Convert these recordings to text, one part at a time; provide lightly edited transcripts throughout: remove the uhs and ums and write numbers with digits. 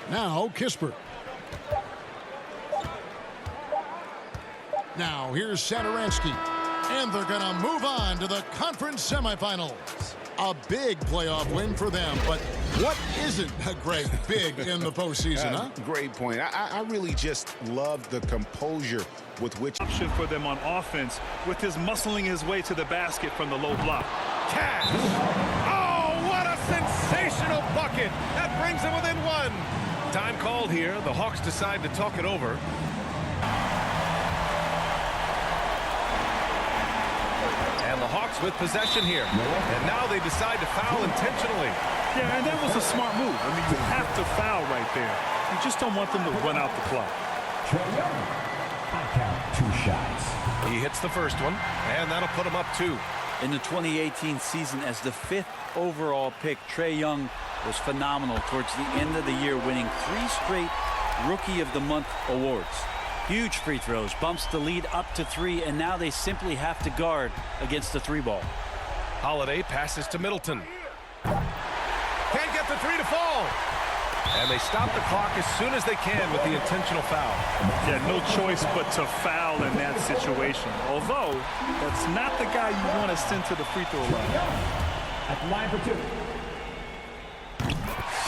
Now Kispert. Now here's Satoransky. And they're going to move on to the conference semifinals. A big playoff win for them, but what isn't a great big in the postseason, huh? Great point. I really just love the composure with which... Option for them on offense with his muscling his way to the basket from the low block. Cash. Oh, what a sensational bucket. That brings them within one. Time called here. The Hawks decide to talk it over. And the Hawks with possession here. And now they decide to foul intentionally. Yeah, and that was a smart move. I mean, you have to foul right there. You just don't want them to run out the clock. I count 2 shots. He hits the first one, and that'll put him up 2. In the 2018 season, as the 5th overall pick, Trae Young was phenomenal towards the end of the year, winning 3 straight Rookie of the Month awards. Huge free throws, bumps the lead up to 3, and now they simply have to guard against the 3-ball. Holiday passes to Middleton. Can't get the 3 to fall. And they stop the clock as soon as they can with the intentional foul. Yeah, no choice but to foul in that situation. Although, that's not the guy you want to send to the free throw line. At the line for 2.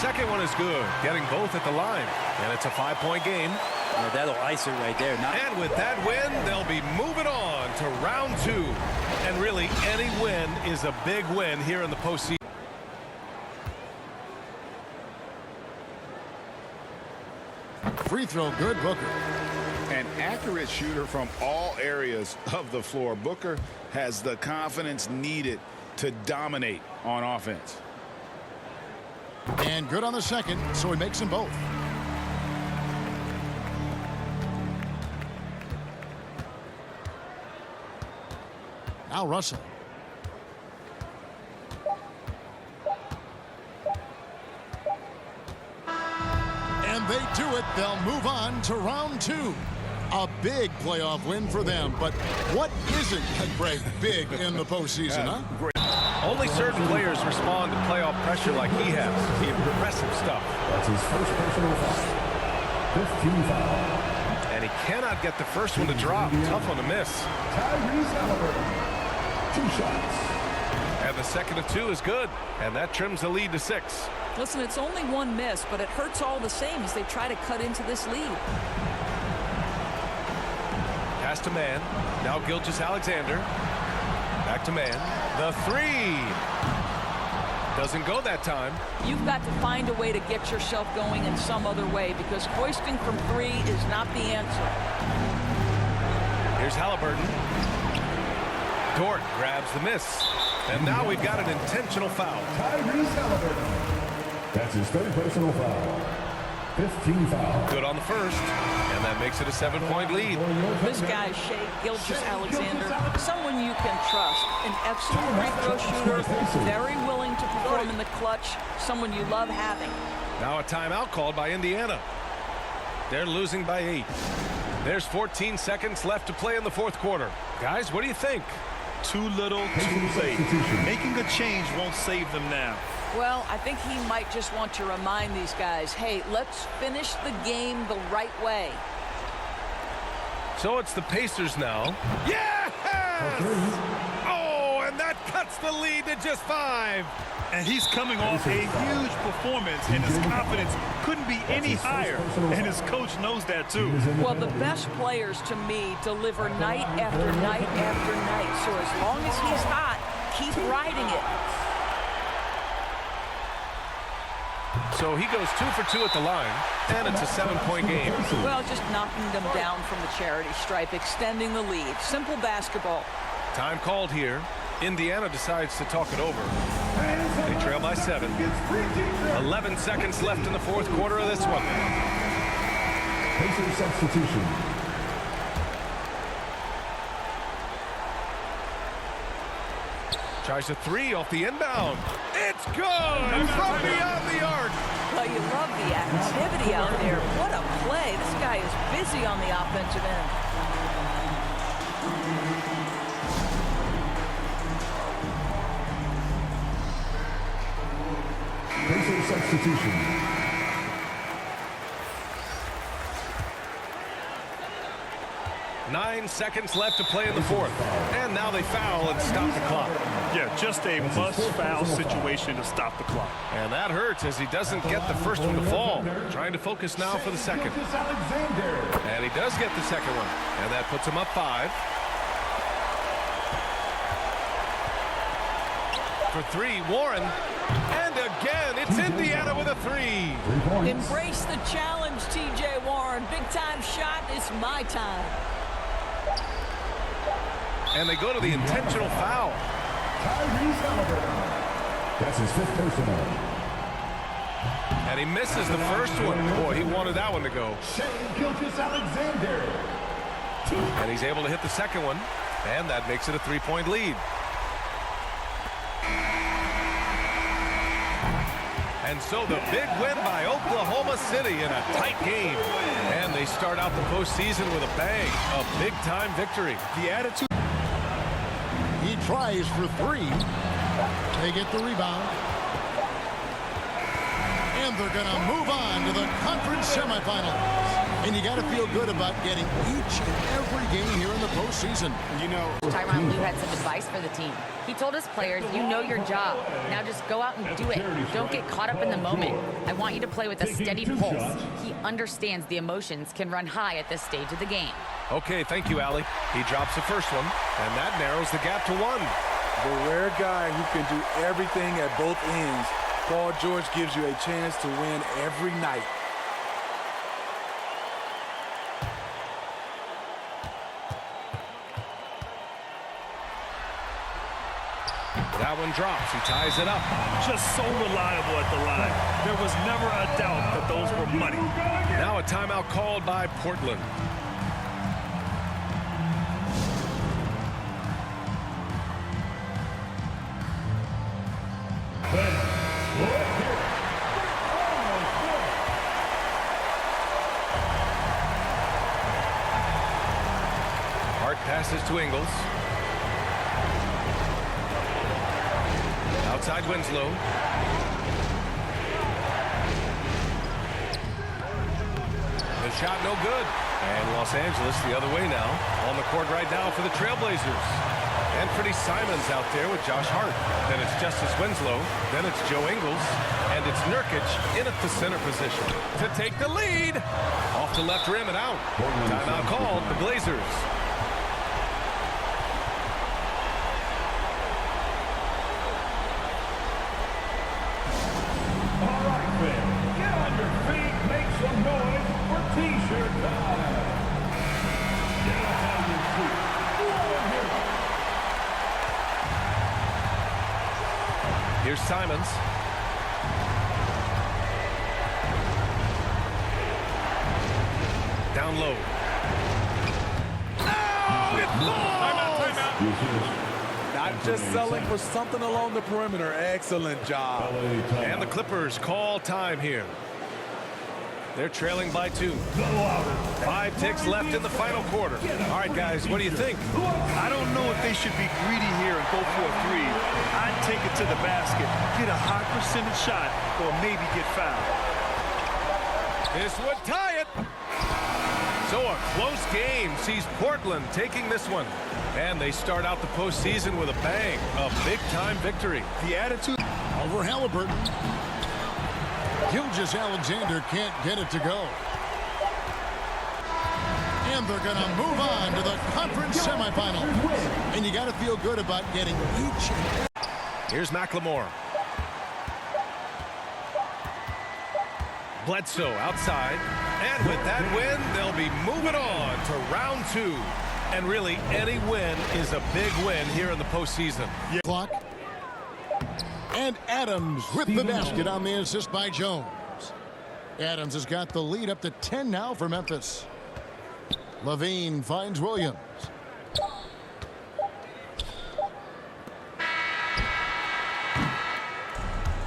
Second one is good, getting both at the line. And it's a 5-point game. Yeah, that'll ice it right there. And with that win, they'll be moving on to round 2. And really, any win is a big win here in the postseason. Free throw good, Booker. An accurate shooter from all areas of the floor. Booker has the confidence needed to dominate on offense. And good on the second, so he makes them both. Now Russell. And they do it. They'll move on to round 2. A big playoff win for them, but what isn't a great big in the postseason, huh? Great. Only certain players respond to playoff pressure like he has. The impressive stuff. That's his first personal foul. 15 foul. And he cannot get the first one to drop. Tough one to miss. Tyrese Halliburton. 2 shots. And the second of 2 is good. And that trims the lead to 6. Listen, it's only 1 miss, but it hurts all the same as they try to cut into this lead. Pass to man. Now Gilgeous-Alexander. Back to man. The 3. Doesn't go that time. You've got to find a way to get yourself going in some other way, because hoisting from 3 is not the answer. Here's Halliburton. Dort grabs the miss. And now we've got an intentional foul. Tyrese Halliburton. That's his third personal foul. 15 foul. Good on the first. And that makes it a 7-point lead. This guy, Shai Gilgeous-Alexander, someone you can trust. An excellent free throw shooter, very willing to perform in the clutch, someone you love having. Now a timeout called by Indiana. They're losing by 8. There's 14 seconds left to play in the 4th quarter. Guys, what do you think? Too little, too late. Making a change won't save them now. Well, I think he might just want to remind these guys, hey, let's finish the game the right way. So it's the Pacers now. Yes! Oh, and that cuts the lead to just 5. And he's coming off a huge performance, and his confidence couldn't be any higher. And his coach knows that, too. Well, the best players, to me, deliver night after night after night. So as long as he's hot, keep riding it. So he goes 2 for 2 at the line, and it's a 7-point game. Well, just knocking them down from the charity stripe, extending the lead. Simple basketball. Time called here. Indiana decides to talk it over. They trail by 7. 11 seconds left in the 4th quarter of this one. Pacers substitution. Tries a 3 off the inbound. It's good from beyond the arc. Well, you love the activity out there. What a play. This guy is busy on the offensive end. Pacers substitution. 9 seconds left to play in the fourth. And now they foul and stop the clock. Yeah, just a must-foul situation to stop the clock. And that hurts as he doesn't get the first one to fall. Trying to focus now for the second. And he does get the second one. And that puts him up 5. For 3, Warren. And again, it's Indiana with a 3. Embrace the challenge, T.J. Warren. Big-time shot. It's my time. And they go to the intentional foul. That's his 5th personal. And he misses the first one. Boy, he wanted that one to go. And he's able to hit the second one. And that makes it a 3-point lead. And so the big win by Oklahoma City in a tight game. And they start out the postseason with a bang. A big-time victory. The attitude. He tries for 3. They get the rebound. And they're going to move on to the conference semifinals. And you got to feel good about getting each and every game here in the postseason. You know, Tyronn Lue had some advice for the team. He told his players, you know your job. Now just go out and do it. Don't get caught up in the moment. I want you to play with a steady pulse. He understands the emotions can run high at this stage of the game. Okay, thank you, Allie. He drops the first one, and that narrows the gap to 1. The rare guy who can do everything at both ends. Paul George gives you a chance to win every night. That one drops. He ties it up. Just so reliable at the line. There was never a doubt that those were money. Now a timeout called by Portland. Hart passes to Ingles. Outside Winslow. The shot no good. And Los Angeles the other way now. On the court right now for the Trailblazers. Anthony Simons out there with Josh Hart. Then it's Justice Winslow. Then it's Joe Ingles. And it's Nurkic in at the center position to take the lead. Off the left rim and out. Timeout called the Blazers. Here's Simons. Down low. Oh, it falls! Not just selling for something along the perimeter. Excellent job. And the Clippers call time here. They're trailing by 2. 5 ticks left in the final quarter. All right, guys, what do you think? I don't know if they should be greedy here and go for a 3. I'd take it to the basket, get a high percentage shot, or maybe get fouled. This would tie it. So a close game sees Portland taking this one. And they start out the postseason with a bang. A big-time victory. The attitude over Halliburton. Gilgeous-Alexander can't get it to go. And they're going to move on to the conference semifinals. And you got to feel good about getting each and every. Here's McLemore. Bledsoe outside. And with that win, they'll be moving on to round 2. And really, any win is a big win here in the postseason. Clock. And Adams with the basket on the assist by Jones. Adams has got the lead up to 10 now for Memphis. Levine finds Williams.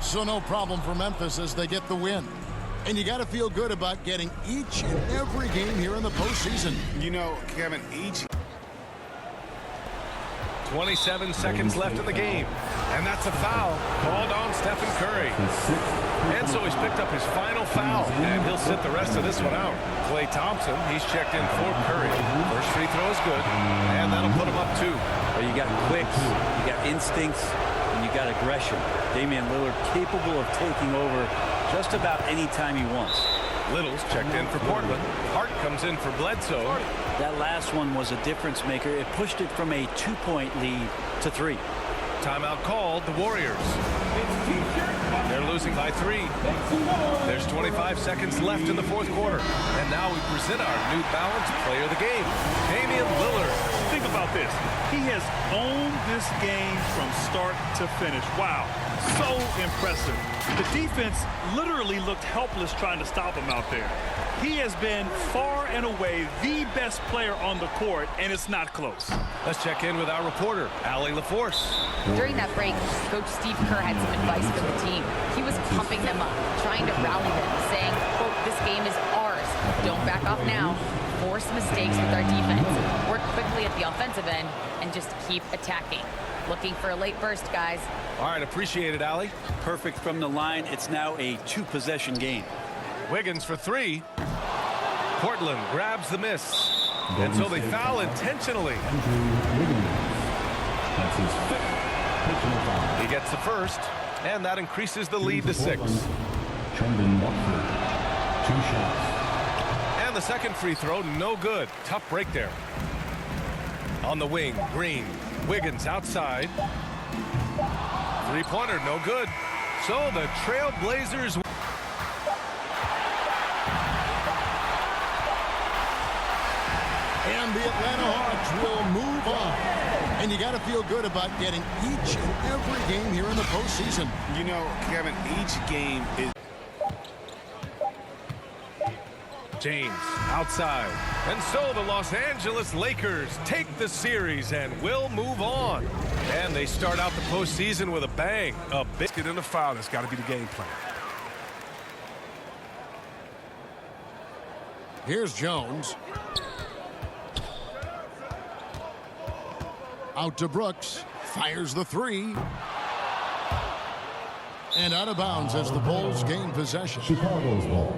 So no problem for Memphis as they get the win. And you got to feel good about getting each and every game here in the postseason. You know, Kevin, each 27 seconds left in the game. And that's a foul called on Stephen Curry. And so he's picked up his final foul, and he'll sit the rest of this one out. Klay Thompson, he's checked in for Curry. First free throw is good, and that'll put him up 2. Well, you got quicks, you got instincts, and you got aggression. Damian Lillard capable of taking over just about any time he wants. Little's checked in for Portland. Hart comes in for Bledsoe. That last one was a difference maker. It pushed it from a 2-point lead to 3. Timeout called, the Warriors. They're losing by 3. There's 25 seconds left in the fourth quarter. And now we present our New Balance player of the game, Damian Lillard. Think about this. He has owned this game from start to finish. Wow, so impressive. The defense literally looked helpless trying to stop him out there. He has been far and away the best player on the court, and it's not close. Let's check in with our reporter, Allie LaForce. During that break, Coach Steve Kerr had some advice for the team. He was pumping them up, trying to rally them, saying, quote, "This game is ours. Don't back off now. Force mistakes with our defense. Work quickly at the offensive end and just keep attacking. Looking for a late burst, guys." All right, appreciate it, Allie. Perfect from the line. It's now a 2-possession game. Wiggins for 3. Portland grabs the miss. And so they foul intentionally. That's his 5th personal foul. He gets the first, and that increases the lead to 6. Trendon Watford, 2 shots. And the second free throw, no good. Tough break there. On the wing, Green. Wiggins outside. Three-pointer, no good. So the Trailblazers. And the Atlanta Hawks will move on. And you got to feel good about getting each and every game here in the postseason. You know, Kevin, each game is... James outside. And so the Los Angeles Lakers take the series and will move on. And they start out the postseason with a bang. A biscuit and a foul. That's got to be the game plan. Here's Jones. Out to Brooks. Fires the 3. And out of bounds as the Bulls gain possession. Chicago's ball.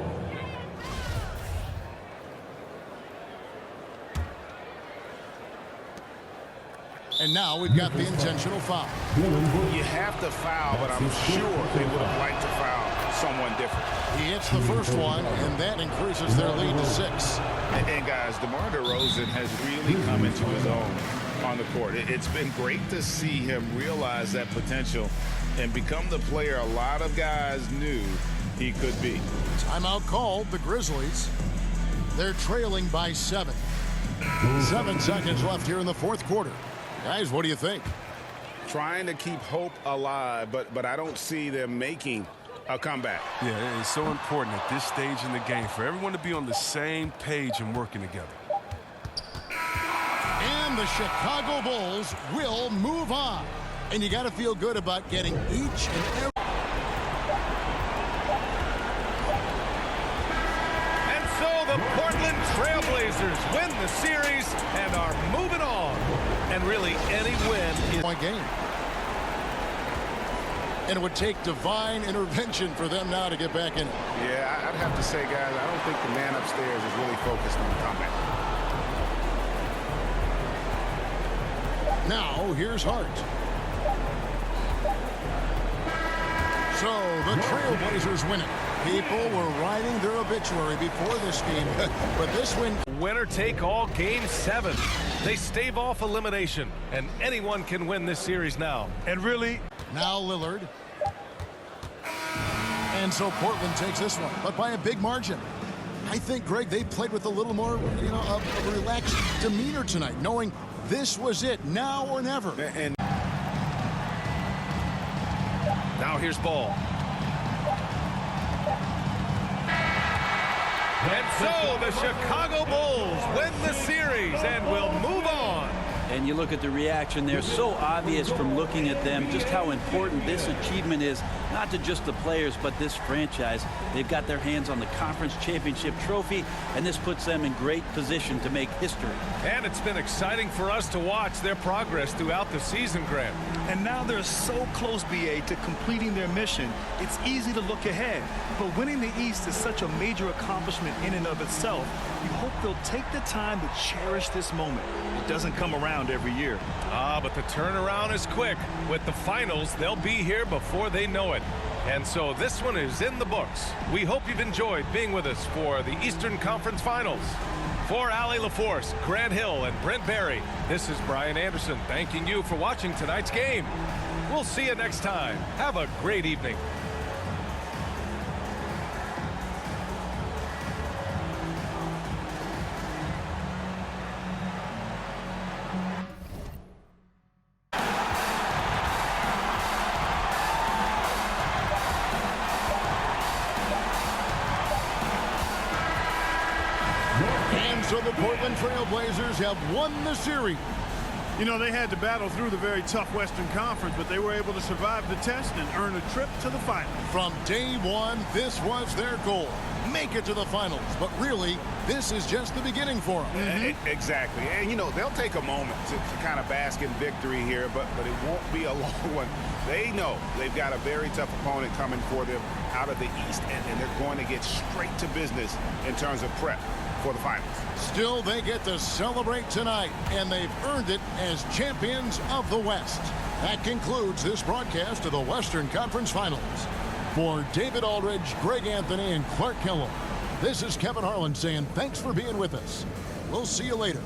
And now we've got the intentional foul. You have to foul, but I'm sure they would have liked to foul someone different. He hits the first one, and that increases their lead to 6. And guys, DeMar DeRozan has really come into his own on the court. It's been great to see him realize that potential and become the player a lot of guys knew he could be. Timeout called, the Grizzlies. They're trailing by 7. 7 seconds left here in the fourth quarter. Guys, what do you think? Trying to keep hope alive, but I don't see them making a comeback. Yeah, it's so important at this stage in the game for everyone to be on the same page and working together. And the Chicago Bulls will move on. And you got to feel good about getting each and every... And so the Portland Trailblazers win the series and are moving on. And really, any win is point game. And it would take divine intervention for them now to get back in. Yeah, I'd have to say, guys, I don't think the man upstairs is really focused on the comeback. Now, here's Hart. So, the Trailblazers win it. People were writing their obituary before this game, but this win... Winner take all game 7. They stave off elimination, and anyone can win this series now. And really... Now Lillard. And so Portland takes this one, but by a big margin. I think, Greg, they played with a little more, a relaxed demeanor tonight, knowing this was it, now or never. And now here's Ball. And so the Chicago Bulls win the series and will move on. And you look at the reaction there, so obvious from looking at them just how important this achievement is, not to just the players, but this franchise. They've got their hands on the conference championship trophy, and this puts them in great position to make history. And it's been exciting for us to watch their progress throughout the season, Grant. And now they're so close, BA, to completing their mission. It's easy to look ahead, but winning the East is such a major accomplishment in and of itself. You hope they'll take the time to cherish this moment. It doesn't come around every year. But the turnaround is quick. With the finals, they'll be here before they know it. And so this one is in the books. We hope you've enjoyed being with us for the Eastern Conference Finals. For Allie LaForce, Grant Hill, and Brent Barry, this is Brian Anderson thanking you for watching tonight's game. We'll see you next time. Have a great evening. And so the Portland Trail Blazers have won the series. You know, they had to battle through the very tough Western Conference, but they were able to survive the test and earn a trip to the finals. From day one, this was their goal. Make it to the finals. But really, this is just the beginning for them. Exactly. And, you know, they'll take a moment to kind of bask in victory here, but it won't be a long one. They know they've got a very tough opponent coming for them out of the East, and they're going to get straight to business in terms of prep for the finals. Still, they get to celebrate tonight, and they've earned it as champions of the West. That concludes this broadcast of the Western Conference Finals. For David Aldridge, Greg Anthony, and Clark Kellogg, this is Kevin Harlan saying thanks for being with us. We'll see you later.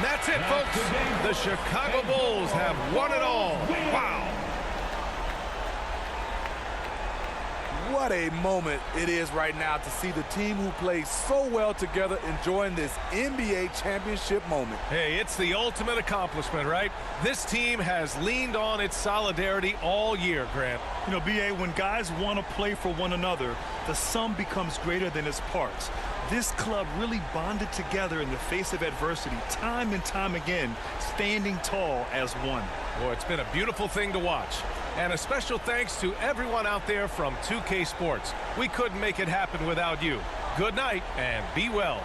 That's it, folks. The Chicago Bulls have won it all. Wow. What a moment it is right now to see the team who plays so well together enjoying this NBA championship moment. Hey, it's the ultimate accomplishment, right? This team has leaned on its solidarity all year, Grant. You know, BA, when guys want to play for one another, the sum becomes greater than its parts. This club really bonded together in the face of adversity, time and time again, standing tall as one. Boy, it's been a beautiful thing to watch. And a special thanks to everyone out there from 2K Sports. We couldn't make it happen without you. Good night and be well.